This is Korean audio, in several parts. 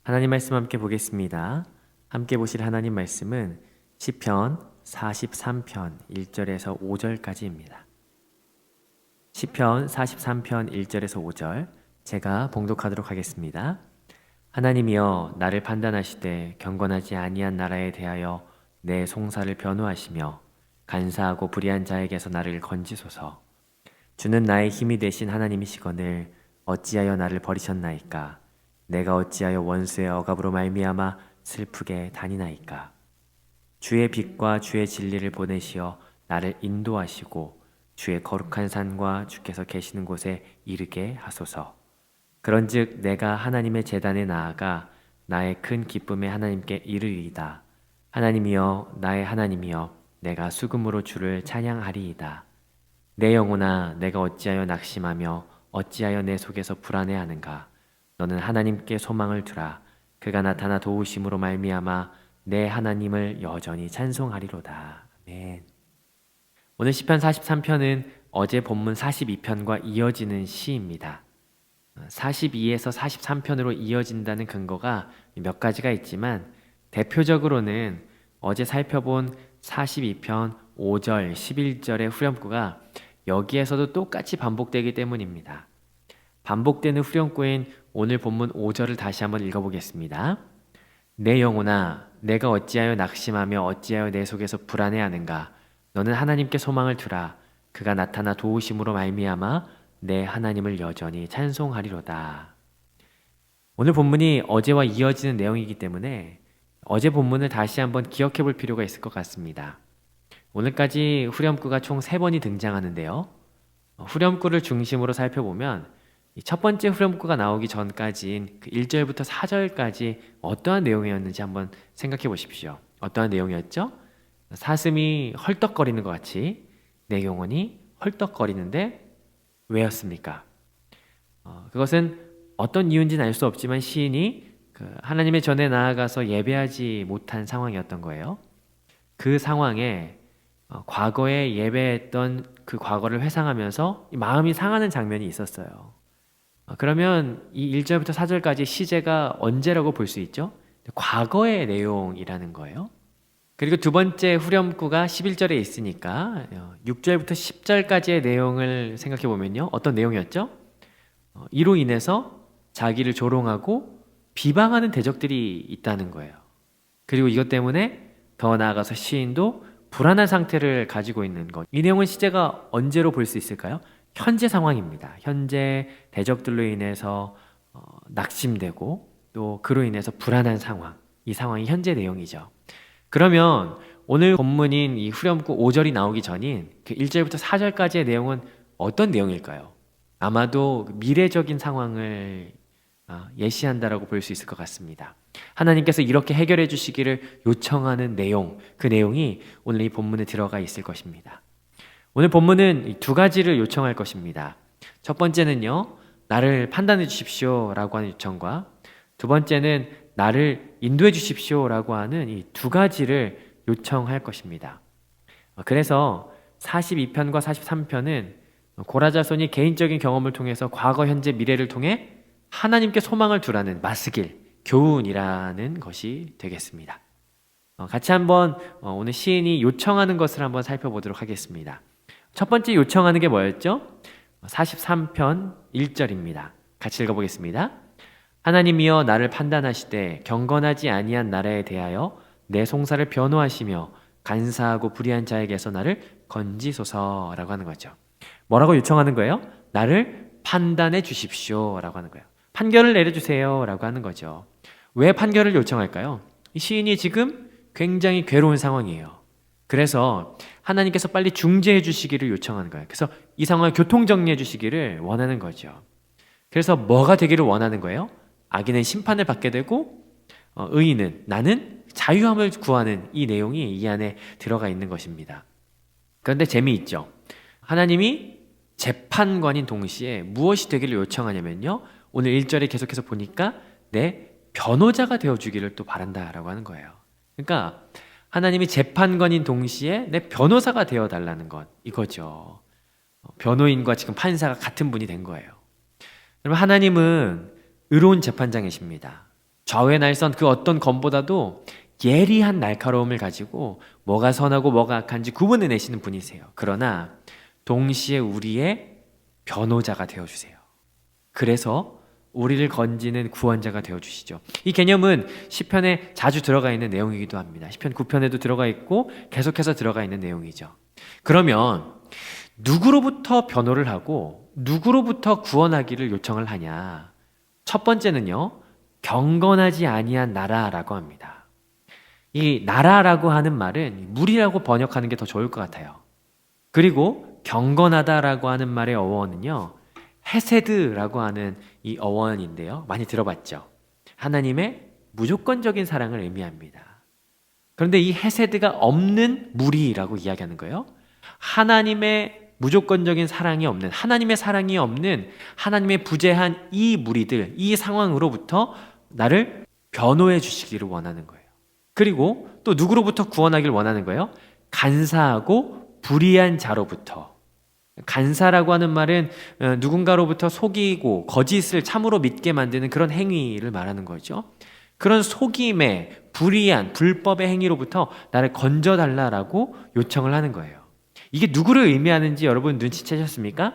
하나님 말씀 함께 보겠습니다. 함께 보실 하나님 말씀은 시편 43편 1절에서 5절까지입니다. 시편 43편 1절에서 5절 제가 봉독하도록 하겠습니다. 하나님이여 나를 판단하시되 경건하지 아니한 나라에 대하여 내 송사를 변호하시며 간사하고 불의한 자에게서 나를 건지소서. 주는 나의 힘이 되신 하나님이시거늘 어찌하여 나를 버리셨나이까. 내가 어찌하여 원수의 억압으로 말미암아 슬프게 다니나이까. 주의 빛과 주의 진리를 보내시어 나를 인도하시고 주의 거룩한 산과 주께서 계시는 곳에 이르게 하소서. 그런즉 내가 하나님의 제단에 나아가 나의 큰 기쁨에 하나님께 이르리이다. 하나님이여 나의 하나님이여 내가 수금으로 주를 찬양하리이다. 내 영혼아 내가 어찌하여 낙심하며 어찌하여 내 속에서 불안해하는가. 너는 하나님께 소망을 두라. 그가 나타나 도우심으로 말미암아 내 하나님을 여전히 찬송하리로다. 아멘. 오늘 시편 43편은 어제 본문 42편과 이어지는 시입니다. 42에서 43편으로 이어진다는 근거가 몇 가지가 있지만 대표적으로는 어제 살펴본 42편 5절, 11절의 후렴구가 여기에서도 똑같이 반복되기 때문입니다. 반복되는 후렴구인 오늘 본문 5절을 다시 한번 읽어보겠습니다. 내 영혼아 내가 어찌하여 낙심하며 어찌하여 내 속에서 불안해하는가. 너는 하나님께 소망을 두라. 그가 나타나 도우심으로 말미암아 내 하나님을 여전히 찬송하리로다. 오늘 본문이 어제와 이어지는 내용이기 때문에 어제 본문을 다시 한번 기억해 볼 필요가 있을 것 같습니다. 오늘까지 후렴구가 총 3번이 등장하는데요. 후렴구를 중심으로 살펴보면 첫 번째 후렴구가 나오기 전까지인 그 1절부터 4절까지 어떠한 내용이었는지 한번 생각해 보십시오. 어떠한 내용이었죠? 사슴이 헐떡거리는 것 같이 내 영혼이 헐떡거리는데 왜였습니까? 그것은 어떤 이유인지는 알 수 없지만 시인이 하나님의 전에 나아가서 예배하지 못한 상황이었던 거예요. 그 상황에 과거에 예배했던 그 과거를 회상하면서 마음이 상하는 장면이 있었어요. 그러면 이 1절부터 4절까지 시제가 언제라고 볼 수 있죠? 과거의 내용이라는 거예요. 그리고 두 번째 후렴구가 11절에 있으니까 6절부터 10절까지의 내용을 생각해 보면요. 어떤 내용이었죠? 이로 인해서 자기를 조롱하고 비방하는 대적들이 있다는 거예요. 그리고 이것 때문에 더 나아가서 시인도 불안한 상태를 가지고 있는 것. 이 내용은 시제가 언제로 볼 수 있을까요? 현재 상황입니다. 현재 대적들로 인해서 낙심되고 또 그로 인해서 불안한 상황. 이 상황이 현재 내용이죠. 그러면 오늘 본문인 이 후렴구 5절이 나오기 전인 그 1절부터 4절까지의 내용은 어떤 내용일까요? 아마도 미래적인 상황을 예시한다라고 볼 수 있을 것 같습니다. 하나님께서 이렇게 해결해 주시기를 요청하는 내용, 그 내용이 오늘 이 본문에 들어가 있을 것입니다. 오늘 본문은 두 가지를 요청할 것입니다. 첫 번째는요, 나를 판단해 주십시오 라고 하는 요청과 두 번째는 나를 인도해 주십시오 라고 하는 이 두 가지를 요청할 것입니다. 그래서 42편과 43편은 고라자손이 개인적인 경험을 통해서 과거, 현재, 미래를 통해 하나님께 소망을 두라는 마스길, 교훈이라는 것이 되겠습니다. 같이 한번 오늘 시인이 요청하는 것을 한번 살펴보도록 하겠습니다. 첫 번째 요청하는 게 뭐였죠? 43편 1절입니다. 같이 읽어보겠습니다. 하나님이여 나를 판단하시되 경건하지 아니한 나라에 대하여 내 송사를 변호하시며 간사하고 불의한 자에게서 나를 건지소서라고 하는 거죠. 뭐라고 요청하는 거예요? 나를 판단해 주십시오 라고 하는 거예요. 판결을 내려주세요 라고 하는 거죠. 왜 판결을 요청할까요? 이 시인이 지금 굉장히 괴로운 상황이에요. 그래서 하나님께서 빨리 중재해 주시기를 요청하는 거예요. 그래서 이 상황을 교통정리해 주시기를 원하는 거죠. 그래서 뭐가 되기를 원하는 거예요? 악인은 심판을 받게 되고 의인은, 나는 자유함을 구하는 이 내용이 이 안에 들어가 있는 것입니다. 그런데 재미있죠. 하나님이 재판관인 동시에 무엇이 되기를 요청하냐면요, 오늘 1절에 계속해서 보니까 내 변호자가 되어주기를 또 바란다라고 하는 거예요. 그러니까 하나님이 재판관인 동시에 내 변호사가 되어달라는 것, 이거죠. 변호인과 지금 판사가 같은 분이 된 거예요. 여러분, 하나님은 의로운 재판장이십니다. 좌우의 날선 그 어떤 검보다도 예리한 날카로움을 가지고 뭐가 선하고 뭐가 악한지 구분해 내시는 분이세요. 그러나 동시에 우리의 변호자가 되어주세요. 그래서 우리를 건지는 구원자가 되어주시죠. 이 개념은 시편에 자주 들어가 있는 내용이기도 합니다. 시편 9편에도 들어가 있고 계속해서 들어가 있는 내용이죠. 그러면 누구로부터 변호를 하고 누구로부터 구원하기를 요청을 하냐? 첫 번째는요, 경건하지 아니한 나라라고 합니다. 이 나라라고 하는 말은 무리라고 번역하는 게 더 좋을 것 같아요. 그리고 경건하다라고 하는 말의 어원은요, 헤세드라고 하는 이 어원인데요, 많이 들어봤죠? 하나님의 무조건적인 사랑을 의미합니다. 그런데 이 헤세드가 없는 무리라고 이야기하는 거예요. 하나님의 무조건적인 사랑이 없는, 하나님의 사랑이 없는, 하나님의 부재한 이 무리들, 이 상황으로부터 나를 변호해 주시기를 원하는 거예요. 그리고 또 누구로부터 구원하기를 원하는 거예요? 간사하고 불의한 자로부터. 간사라고 하는 말은 누군가로부터 속이고 거짓을 참으로 믿게 만드는 그런 행위를 말하는 거죠. 그런 속임의 불의한 불법의 행위로부터 나를 건져달라라고 요청을 하는 거예요. 이게 누구를 의미하는지 여러분 눈치채셨습니까?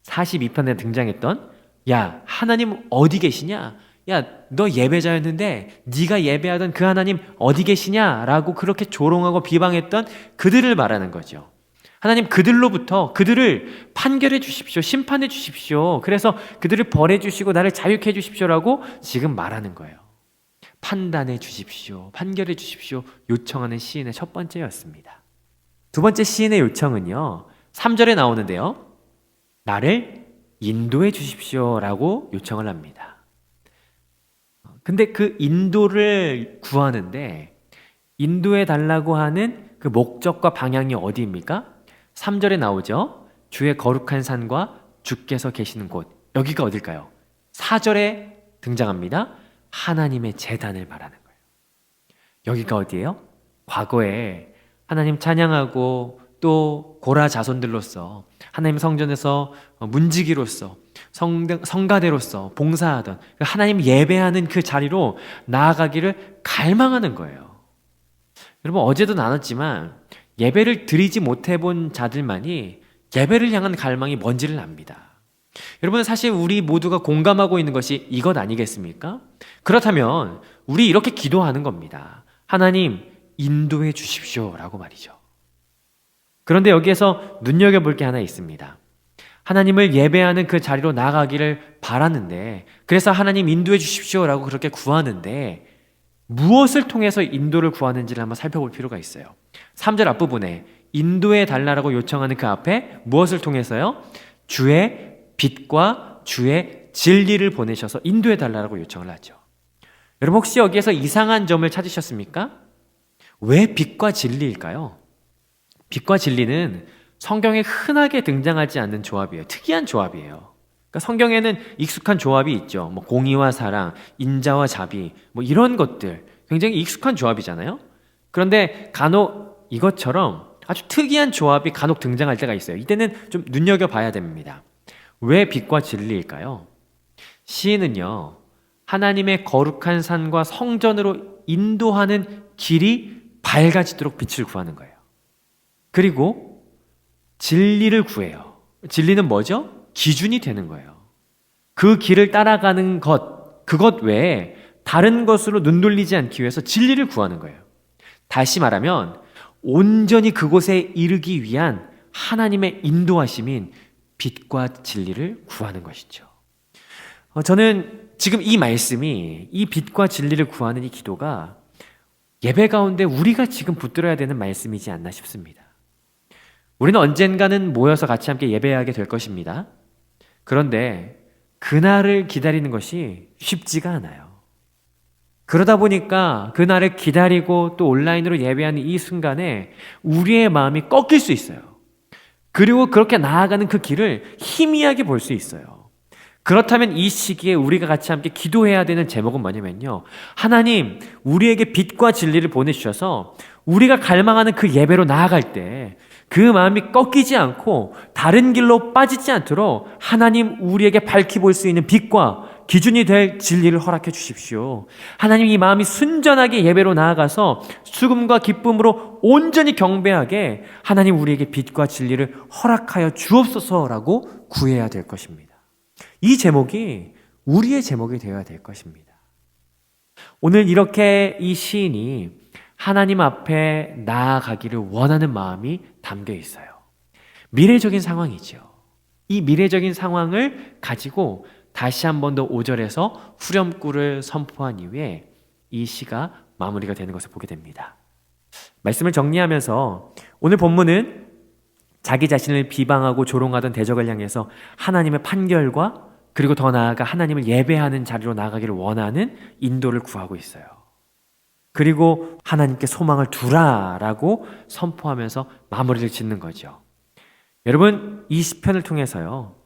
42편에 등장했던 야, 하나님 어디 계시냐? 야, 너 예배자였는데 네가 예배하던 그 하나님 어디 계시냐라고 그렇게 조롱하고 비방했던 그들을 말하는 거죠. 하나님 그들로부터 그들을 판결해 주십시오. 심판해 주십시오. 그래서 그들을 벌해 주시고 나를 자유케 해 주십시오라고 지금 말하는 거예요. 판단해 주십시오. 판결해 주십시오. 요청하는 시인의 첫 번째였습니다. 두 번째 시인의 요청은요, 3절에 나오는데요, 나를 인도해 주십시오라고 요청을 합니다. 근데 그 인도를 구하는데 인도해 달라고 하는 그 목적과 방향이 어디입니까? 3절에 나오죠. 주의 거룩한 산과 주께서 계시는 곳. 여기가 어딜까요? 4절에 등장합니다. 하나님의 제단을 말하는 거예요. 여기가 어디예요? 과거에 하나님 찬양하고 또 고라 자손들로서 하나님 성전에서 문지기로서 성가대로서 봉사하던 하나님 예배하는 그 자리로 나아가기를 갈망하는 거예요. 여러분, 어제도 나눴지만 예배를 드리지 못해본 자들만이 예배를 향한 갈망이 뭔지를 압니다. 여러분, 사실 우리 모두가 공감하고 있는 것이 이것 아니겠습니까? 그렇다면 우리 이렇게 기도하는 겁니다. 하나님 인도해 주십시오라고 말이죠. 그런데 여기에서 눈여겨볼 게 하나 있습니다. 하나님을 예배하는 그 자리로 나아가기를 바라는데, 그래서 하나님 인도해 주십시오라고 그렇게 구하는데 무엇을 통해서 인도를 구하는지를 한번 살펴볼 필요가 있어요. 3절 앞부분에 인도해 달라고 요청하는 그 앞에 무엇을 통해서요? 주의 빛과 주의 진리를 보내셔서 인도해 달라고 요청을 하죠. 여러분, 혹시 여기에서 이상한 점을 찾으셨습니까? 왜 빛과 진리일까요? 빛과 진리는 성경에 흔하게 등장하지 않는 조합이에요. 특이한 조합이에요. 그러니까 성경에는 익숙한 조합이 있죠. 뭐 공의와 사랑, 인자와 자비, 뭐 이런 것들 굉장히 익숙한 조합이잖아요. 그런데 간혹 이것처럼 아주 특이한 조합이 간혹 등장할 때가 있어요. 이때는 좀 눈여겨봐야 됩니다. 왜 빛과 진리일까요? 시인은요, 하나님의 거룩한 산과 성전으로 인도하는 길이 밝아지도록 빛을 구하는 거예요. 그리고 진리를 구해요. 진리는 뭐죠? 기준이 되는 거예요. 그 길을 따라가는 것, 그것 외에 다른 것으로 눈돌리지 않기 위해서 진리를 구하는 거예요. 다시 말하면 온전히 그곳에 이르기 위한 하나님의 인도하심인 빛과 진리를 구하는 것이죠. 저는 지금 이 말씀이, 이 빛과 진리를 구하는 이 기도가 예배 가운데 우리가 지금 붙들어야 되는 말씀이지 않나 싶습니다. 우리는 언젠가는 모여서 같이 함께 예배하게 될 것입니다. 그런데 그날을 기다리는 것이 쉽지가 않아요. 그러다 보니까 그날을 기다리고 또 온라인으로 예배하는 이 순간에 우리의 마음이 꺾일 수 있어요. 그리고 그렇게 나아가는 그 길을 희미하게 볼 수 있어요. 그렇다면 이 시기에 우리가 같이 함께 기도해야 되는 제목은 뭐냐면요, 하나님 우리에게 빛과 진리를 보내주셔서 우리가 갈망하는 그 예배로 나아갈 때 그 마음이 꺾이지 않고 다른 길로 빠지지 않도록 하나님 우리에게 밝히 볼 수 있는 빛과 기준이 될 진리를 허락해 주십시오. 하나님, 이 마음이 순전하게 예배로 나아가서 수금과 기쁨으로 온전히 경배하게 하나님 우리에게 빛과 진리를 허락하여 주옵소서라고 구해야 될 것입니다. 이 제목이 우리의 제목이 되어야 될 것입니다. 오늘 이렇게 이 시인이 하나님 앞에 나아가기를 원하는 마음이 담겨 있어요. 미래적인 상황이죠. 이 미래적인 상황을 가지고 다시 한 번 더 5절에서 후렴구를 선포한 이후에 이 시가 마무리가 되는 것을 보게 됩니다. 말씀을 정리하면서 오늘 본문은 자기 자신을 비방하고 조롱하던 대적을 향해서 하나님의 판결과 그리고 더 나아가 하나님을 예배하는 자리로 나아가기를 원하는 인도를 구하고 있어요. 그리고 하나님께 소망을 두라라고 선포하면서 마무리를 짓는 거죠. 여러분, 이 시편을 통해서요,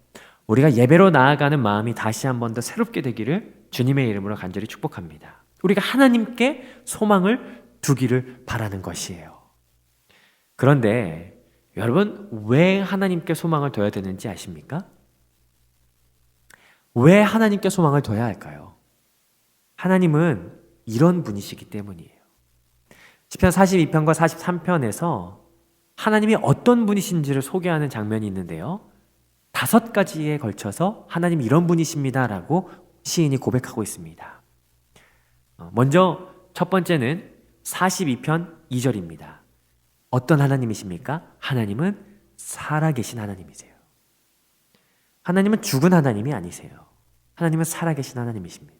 우리가 예배로 나아가는 마음이 다시 한 번 더 새롭게 되기를 주님의 이름으로 간절히 축복합니다. 우리가 하나님께 소망을 두기를 바라는 것이에요. 그런데 여러분, 왜 하나님께 소망을 둬야 되는지 아십니까? 왜 하나님께 소망을 둬야 할까요? 하나님은 이런 분이시기 때문이에요. 시편 42편과 43편에서 하나님이 어떤 분이신지를 소개하는 장면이 있는데요, 5가지에 걸쳐서 하나님 이런 분이십니다라고 시인이 고백하고 있습니다. 먼저 첫 번째는 42편 2절입니다. 어떤 하나님이십니까? 하나님은 살아계신 하나님이세요. 하나님은 죽은 하나님이 아니세요. 하나님은 살아계신 하나님이십니다.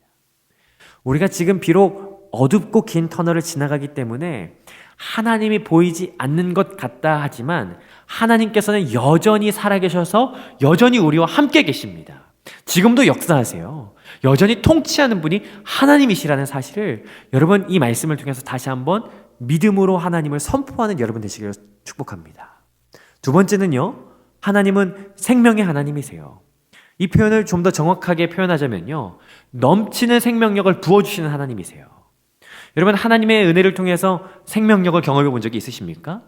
우리가 지금 비록 어둡고 긴 터널을 지나가기 때문에 하나님이 보이지 않는 것 같다 하지만 하나님께서는 여전히 살아계셔서 여전히 우리와 함께 계십니다. 지금도 역사하세요. 여전히 통치하는 분이 하나님이시라는 사실을 여러분, 이 말씀을 통해서 다시 한번 믿음으로 하나님을 선포하는 여러분 되시기를 축복합니다. 두 번째는요, 하나님은 생명의 하나님이세요. 이 표현을 좀 더 정확하게 표현하자면요, 넘치는 생명력을 부어주시는 하나님이세요. 여러분, 하나님의 은혜를 통해서 생명력을 경험해 본 적이 있으십니까?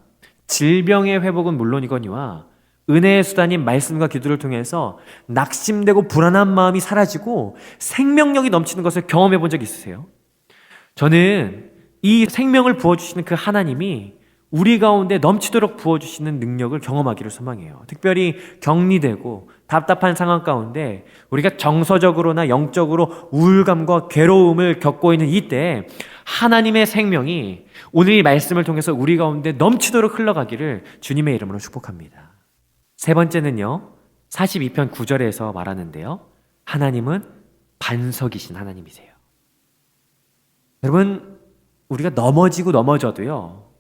질병의 회복은 물론이거니와 은혜의 수단인 말씀과 기도를 통해서 낙심되고 불안한 마음이 사라지고 생명력이 넘치는 것을 경험해 본 적이 있으세요? 저는 이 생명을 부어주시는 그 하나님이 우리 가운데 넘치도록 부어주시는 능력을 경험하기를 소망해요. 특별히 격리되고 답답한 상황 가운데 우리가 정서적으로나 영적으로 우울감과 괴로움을 겪고 있는 이때 하나님의 생명이 오늘 이 말씀을 통해서 우리 가운데 넘치도록 흘러가기를 주님의 이름으로 축복합니다. 세 번째는요, 42편 9절에서 말하는데요, 하나님은 반석이신 하나님이세요. 여러분, 우리가 넘어져도요,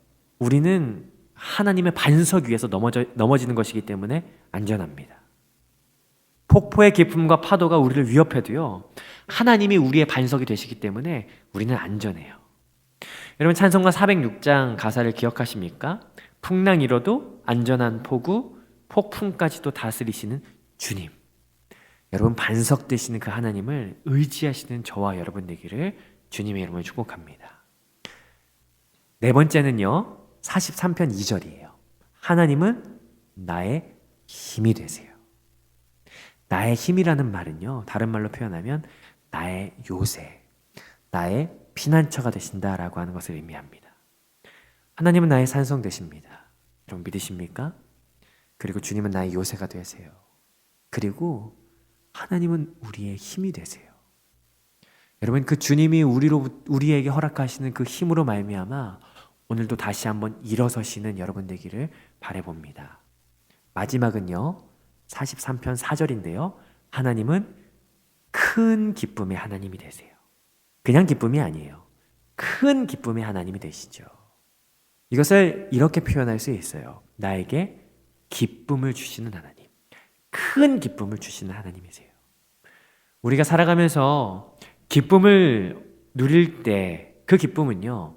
우리는 하나님의 반석 위에서 넘어지는 것이기 때문에 안전합니다. 폭포의 깊음과 파도가 우리를 위협해도요, 하나님이 우리의 반석이 되시기 때문에 우리는 안전해요. 여러분, 찬송가 406장 가사를 기억하십니까? 풍랑 일어도 안전한 포구, 폭풍까지도 다스리시는 주님. 여러분, 반석 되시는 그 하나님을 의지하시는 저와 여러분 되기를 주님의 이름으로 축복합니다. 네 번째는요, 43편 2절이에요. 하나님은 나의 힘이 되세요. 나의 힘이라는 말은요, 다른 말로 표현하면 나의 요새, 나의 피난처가 되신다라고 하는 것을 의미합니다. 하나님은 나의 산성 되십니다. 여러분, 믿으십니까? 그리고 주님은 나의 요새가 되세요. 그리고 하나님은 우리의 힘이 되세요. 여러분, 그 주님이 우리에게 허락하시는 그 힘으로 말미암아 오늘도 다시 한번 일어서시는 여러분 되기를 바라봅니다. 마지막은요, 43편 4절인데요. 하나님은 큰 기쁨의 하나님이 되세요. 그냥 기쁨이 아니에요. 큰 기쁨의 하나님이 되시죠. 이것을 이렇게 표현할 수 있어요. 나에게 기쁨을 주시는 하나님. 큰 기쁨을 주시는 하나님이세요. 우리가 살아가면서 기쁨을 누릴 때 그 기쁨은요,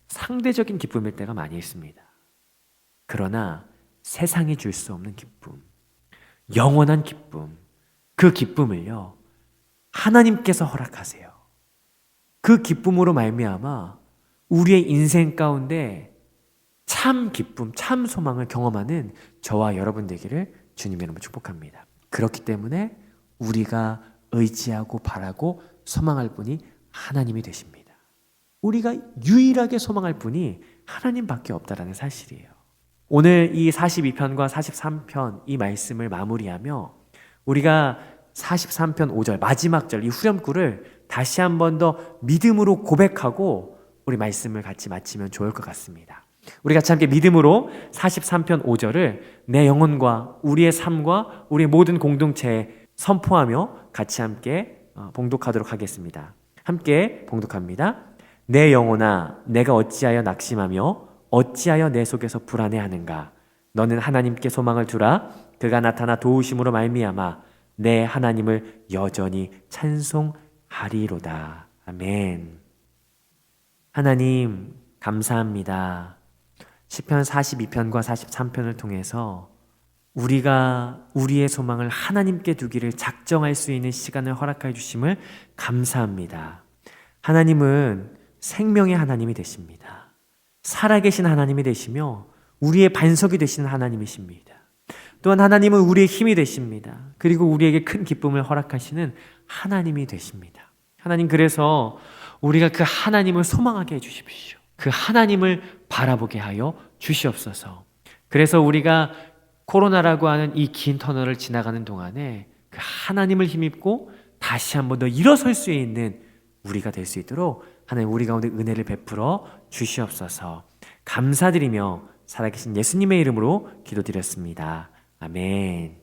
상대적인 기쁨일 때가 많이 있습니다. 그러나 세상이 줄 수 없는 기쁨, 영원한 기쁨, 그 기쁨을요, 하나님께서 허락하세요. 그 기쁨으로 말미암아 우리의 인생 가운데 참 기쁨, 참 소망을 경험하는 저와 여러분 되기를 주님의 이름으로 축복합니다. 그렇기 때문에 우리가 의지하고 바라고 소망할 분이 하나님이 되십니다. 우리가 유일하게 소망할 분이 하나님밖에 없다라는 사실이에요. 오늘 이 42편과 43편 이 말씀을 마무리하며 우리가 43편 5절 마지막 절 이 후렴구를 다시 한 번 더 믿음으로 고백하고 우리 말씀을 같이 마치면 좋을 것 같습니다. 우리 같이 함께 믿음으로 43편 5절을 내 영혼과 우리의 삶과 우리의 모든 공동체에 선포하며 같이 함께 봉독하도록 하겠습니다. 함께 봉독합니다. 내 영혼아 내가 어찌하여 낙심하며 어찌하여 내 속에서 불안해하는가. 너는 하나님께 소망을 두라. 그가 나타나 도우심으로 말미암아 내 하나님을 여전히 찬송하리로다. 아멘. 하나님 감사합니다. 시편 42편과 43편을 통해서 우리가 우리의 소망을 하나님께 두기를 작정할 수 있는 시간을 허락해 주심을 감사합니다. 하나님은 생명의 하나님이 되십니다. 살아계신 하나님이 되시며 우리의 반석이 되시는 하나님이십니다. 또한 하나님은 우리의 힘이 되십니다. 그리고 우리에게 큰 기쁨을 허락하시는 하나님이 되십니다. 하나님, 그래서 우리가 그 하나님을 소망하게 해주십시오. 그 하나님을 바라보게 하여 주시옵소서. 그래서 우리가 코로나라고 하는 이 긴 터널을 지나가는 동안에 그 하나님을 힘입고 다시 한 번 더 일어설 수 있는 우리가 될 수 있도록 하나님 우리 가운데 은혜를 베풀어 주시옵소서. 감사드리며 살아계신 예수님의 이름으로 기도드렸습니다. 아멘.